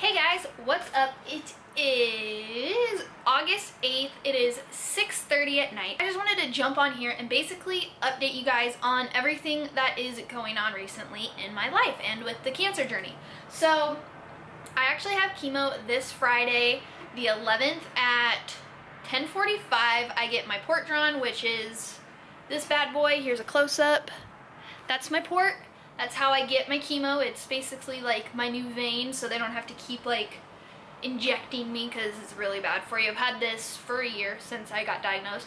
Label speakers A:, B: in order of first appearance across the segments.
A: Hey guys, what's up? It is August 8th. It is 6:30 at night. I just wanted to jump on here and basically update you guys on everything that is going on recently in my life and with the cancer journey. So I actually have chemo this Friday, the 11th at 10:45. I get my port drawn, which is this bad boy. Here's a close-up. That's my port. That's how I get my chemo. It's basically like my new vein, so they don't have to keep like injecting me because it's really bad for you. I've had this for a year since I got diagnosed.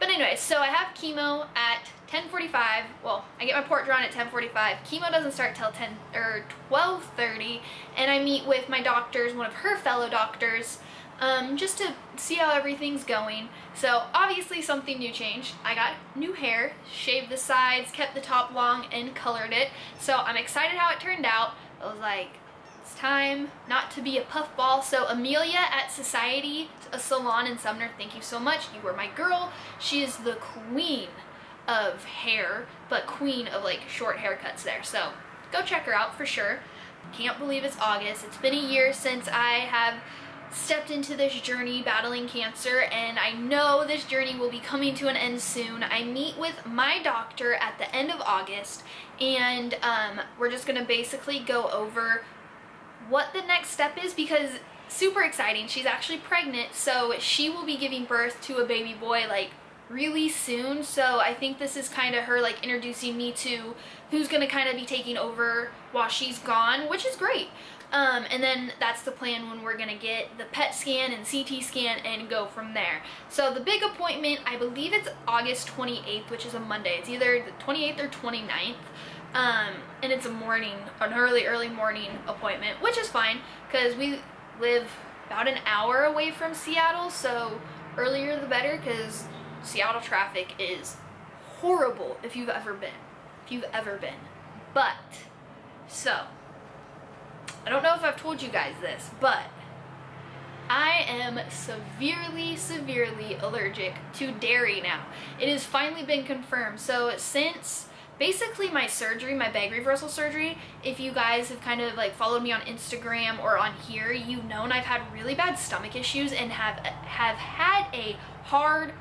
A: But anyway, so I have chemo at 10:45. Well, I get my port drawn at 10:45. Chemo doesn't start till 12:30, and I meet with my doctors, one of her fellow doctors, just to see how everything's going. So obviously something new changed. I got new hair, shaved the sides, kept the top long, and colored it. So I'm excited how it turned out. I was like, it's time not to be a puffball. So Amelia at Society, a salon in Sumner, thank you so much. You were my girl. She is the queen of hair, but queen of like short haircuts there. So go check her out for sure. Can't believe it's August. It's been a year since I have stepped into this journey battling cancer, and I know this journey will be coming to an end soon. I meet with my doctor at the end of August, and we're just gonna basically go over what the next step is, because super exciting. She's actually pregnant, so she will be giving birth to a baby boy like really soon. So I think this is kind of her like introducing me to who's gonna kind of be taking over while she's gone, which is great. And then that's the plan when we're gonna get the PET scan and CT scan and go from there. So the big appointment, I believe it's August 28th, which is a Monday. It's either the 28th or 29th. And it's an early morning appointment, which is fine because we live about an hour away from Seattle, so earlier the better, because Seattle traffic is horrible if you've ever been. But, so, I don't know if I've told you guys this, but I am severely allergic to dairy now. It has finally been confirmed. So since basically my surgery, my bag reversal surgery, if you guys have kind of like followed me on Instagram or on here, you've known I've had really bad stomach issues and have had a hard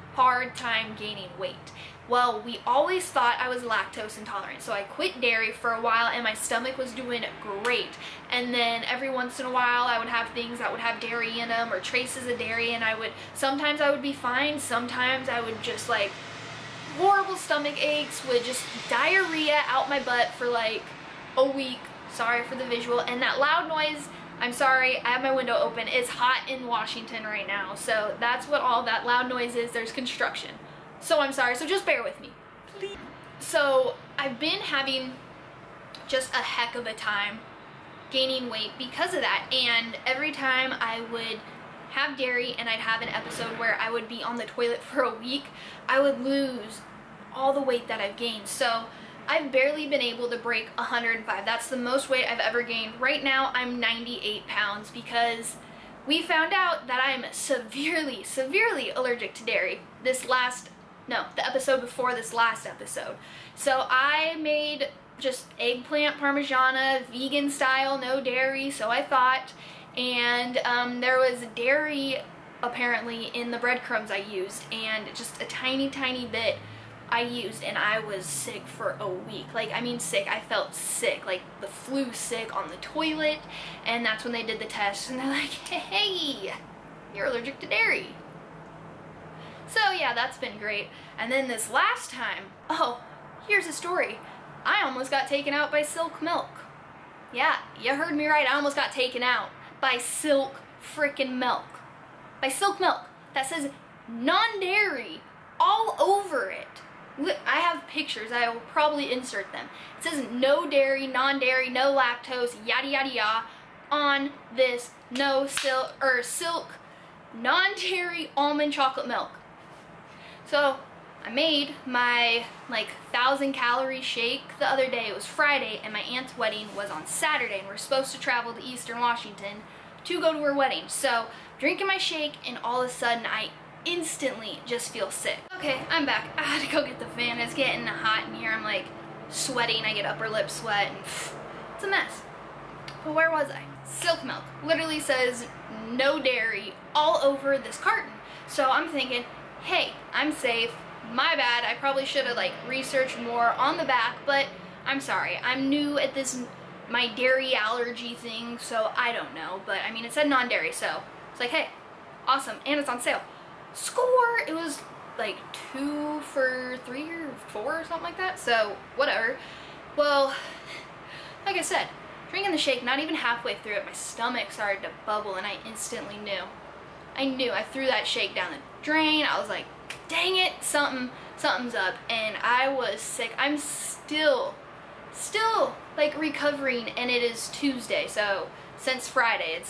A: time gaining weight. Well, we always thought I was lactose intolerant, so I quit dairy for a while and my stomach was doing great. And then every once in a while I would have things that would have dairy in them or traces of dairy, and sometimes I would be fine, sometimes I would just like horrible stomach aches, with just diarrhea out my butt for like a week. Sorry for the visual. And that loud noise, I'm sorry, I have my window open. It's hot in Washington right now, so that's what all that loud noise is. There's construction. So I'm sorry, so just bear with me, please. So I've been having just a heck of a time gaining weight because of that, and every time I would have dairy and I'd have an episode where I would be on the toilet for a week, I would lose all the weight that I've gained. So I've barely been able to break 105. That's the most weight I've ever gained. Right now I'm 98 pounds because we found out that I'm severely allergic to dairy. The episode before this last episode. So I made just eggplant parmigiana, vegan style, no dairy, so I thought. And there was dairy apparently in the breadcrumbs I used, and just a tiny bit I used, and I was sick for a week. Like, I mean sick, I felt sick, like the flu sick on the toilet. And that's when they did the test and they're like, hey, you're allergic to dairy. So yeah, that's been great. And then this last time, oh, here's a story. I almost got taken out by Silk Milk. Yeah, you heard me right, I almost got taken out by Silk frickin' Milk. By Silk Milk. That says non-dairy all over it. I have pictures, I will probably insert them. It says no dairy, non-dairy, no lactose, yada yada yada, on this Silk non-dairy almond chocolate milk. So I made my like 1,000-calorie shake the other day. It was Friday and my aunt's wedding was on Saturday, and we're supposed to travel to Eastern Washington to go to her wedding. So drinking my shake, and all of a sudden I instantly just feel sick. Okay, I'm back. I had to go get the fan. It's getting hot in here. I'm like sweating. I get upper lip sweat and it's a mess. But where was I? Silk milk. Literally says no dairy all over this carton. So I'm thinking, hey, I'm safe. My bad. I probably should have like researched more on the back, but I'm sorry. I'm new at this, my dairy allergy thing, so I don't know. But I mean, it said non-dairy, so it's like, hey, awesome, and it's on sale. Score! It was like 2 for $3 or 4 or something like that, so whatever. Well, like I said, drinking the shake, not even halfway through it, my stomach started to bubble, and I instantly knew. I threw that shake down the drain. I was like, dang it, something's up, and I was sick. I'm still like recovering, and it is Tuesday, so since Friday.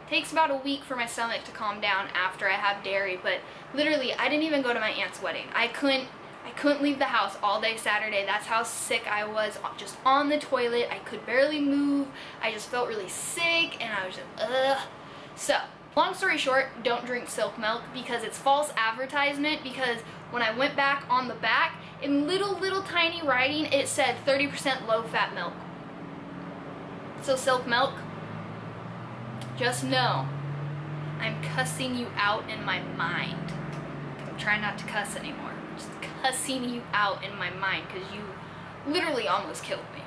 A: Takes about a week for my stomach to calm down after I have dairy, but literally I didn't even go to my aunt's wedding. I couldn't leave the house all day Saturday. That's how sick I was, just on the toilet. I could barely move. I just felt really sick, and I was just ugh. So long story short, don't drink silk milk because it's false advertisement, because when I went back on the back, in little tiny writing, it said 30% low-fat milk. So silk milk, just know, I'm cussing you out in my mind. I'm trying not to cuss anymore. I'm just cussing you out in my mind because you literally almost killed me.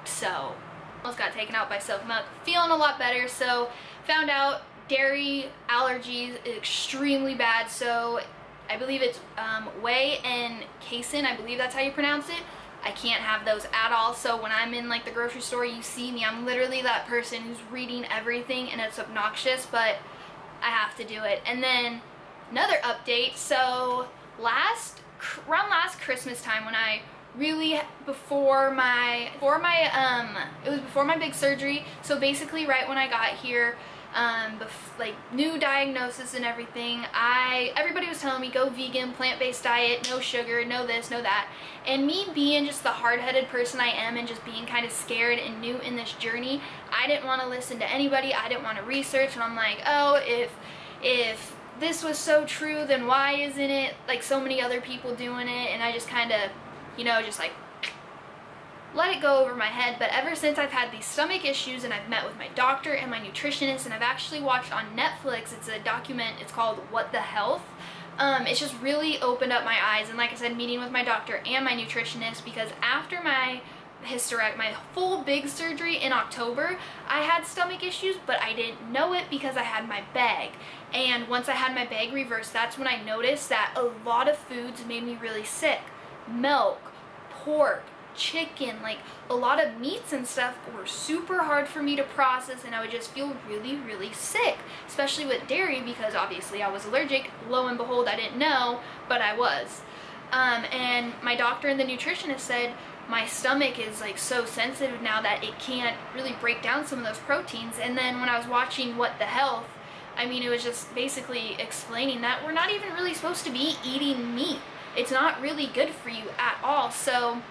A: So, almost got taken out by silk milk. Feeling a lot better, so found out dairy allergies is extremely bad, so I believe it's whey and casein, I believe that's how you pronounce it. I can't have those at all, so when I'm in like the grocery store, you see me, I'm literally that person who's reading everything, and it's obnoxious, but I have to do it. And then another update, so around last Christmas time, when I really, before my big surgery, so basically right when I got here, like new diagnosis and everything, everybody was telling me go vegan, plant-based diet, no sugar, no this, no that, and me being just the hard-headed person I am and just being kind of scared and new in this journey, I didn't want to listen to anybody. I didn't want to research, and I'm like, oh, if this was so true, then why isn't it like so many other people doing it? And I just kind of, you know, just like let it go over my head. But ever since I've had these stomach issues, and I've met with my doctor and my nutritionist, and I've actually watched on Netflix, it's a document, it's called What the Health. It's just really opened up my eyes, and like I said, meeting with my doctor and my nutritionist, because after my my full big surgery in October, I had stomach issues, but I didn't know it because I had my bag. And once I had my bag reversed, that's when I noticed that a lot of foods made me really sick. Milk, pork, chicken, like a lot of meats and stuff were super hard for me to process, and I would just feel really sick, especially with dairy, because obviously I was allergic. Lo and behold, I didn't know, but I was. And my doctor and the nutritionist said my stomach is like so sensitive now that it can't really break down some of those proteins. And then when I was watching What the Health, I mean, it was just basically explaining that we're not even really supposed to be eating meat. It's not really good for you at all. So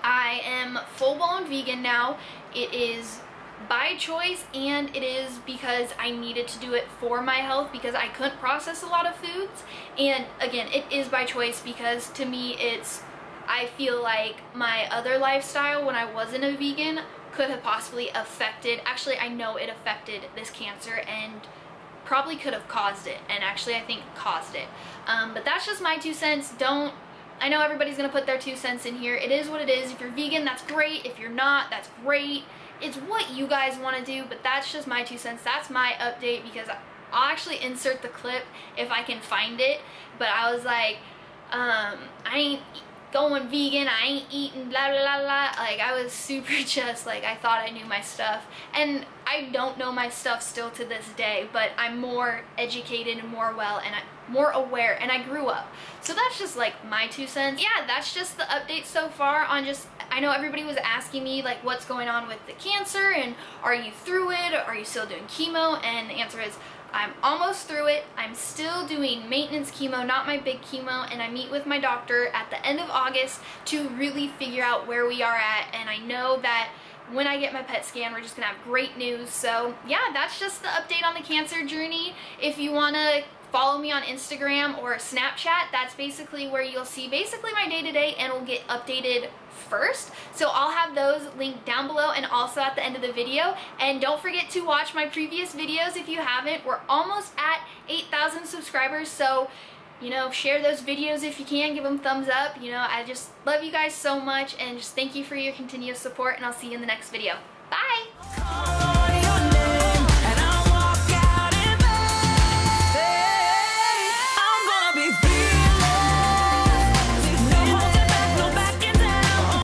A: I am full-blown vegan now. It is by choice, and it is because I needed to do it for my health, because I couldn't process a lot of foods. And again, it is by choice because to me I feel like my other lifestyle when I wasn't a vegan could have possibly affected, actually I know it affected this cancer, and probably could have caused it, and actually I think caused it. But that's just my 2 cents. I know everybody's gonna put their 2 cents in here. It is what it is. If you're vegan, that's great. If you're not, that's great. It's what you guys want to do, but that's just my 2 cents. That's my update, because I'll actually insert the clip if I can find it. But I was like, I ain't going vegan, I ain't eating blah blah blah blah. Like, I was super just like, I thought I knew my stuff, and I don't know my stuff still to this day, but I'm more educated and more more aware, and I grew up. So that's just like my 2 cents. Yeah, that's just the update so far on just, I know everybody was asking me like what's going on with the cancer, and are you through it, or are you still doing chemo? And the answer is I'm almost through it. I'm still doing maintenance chemo, not my big chemo, and I meet with my doctor at the end of August to really figure out where we are at. And I know that when I get my PET scan, we're just gonna have great news. So yeah, that's just the update on the cancer journey. If you wanna follow me on Instagram or Snapchat, that's basically where you'll see basically my day-to-day and will get updated first. So I'll have those linked down below and also at the end of the video. And don't forget to watch my previous videos if you haven't. We're almost at 8,000 subscribers, so you know, share those videos if you can, give them thumbs up. You know, I just love you guys so much, and just thank you for your continuous support, and I'll see you in the next video. Bye!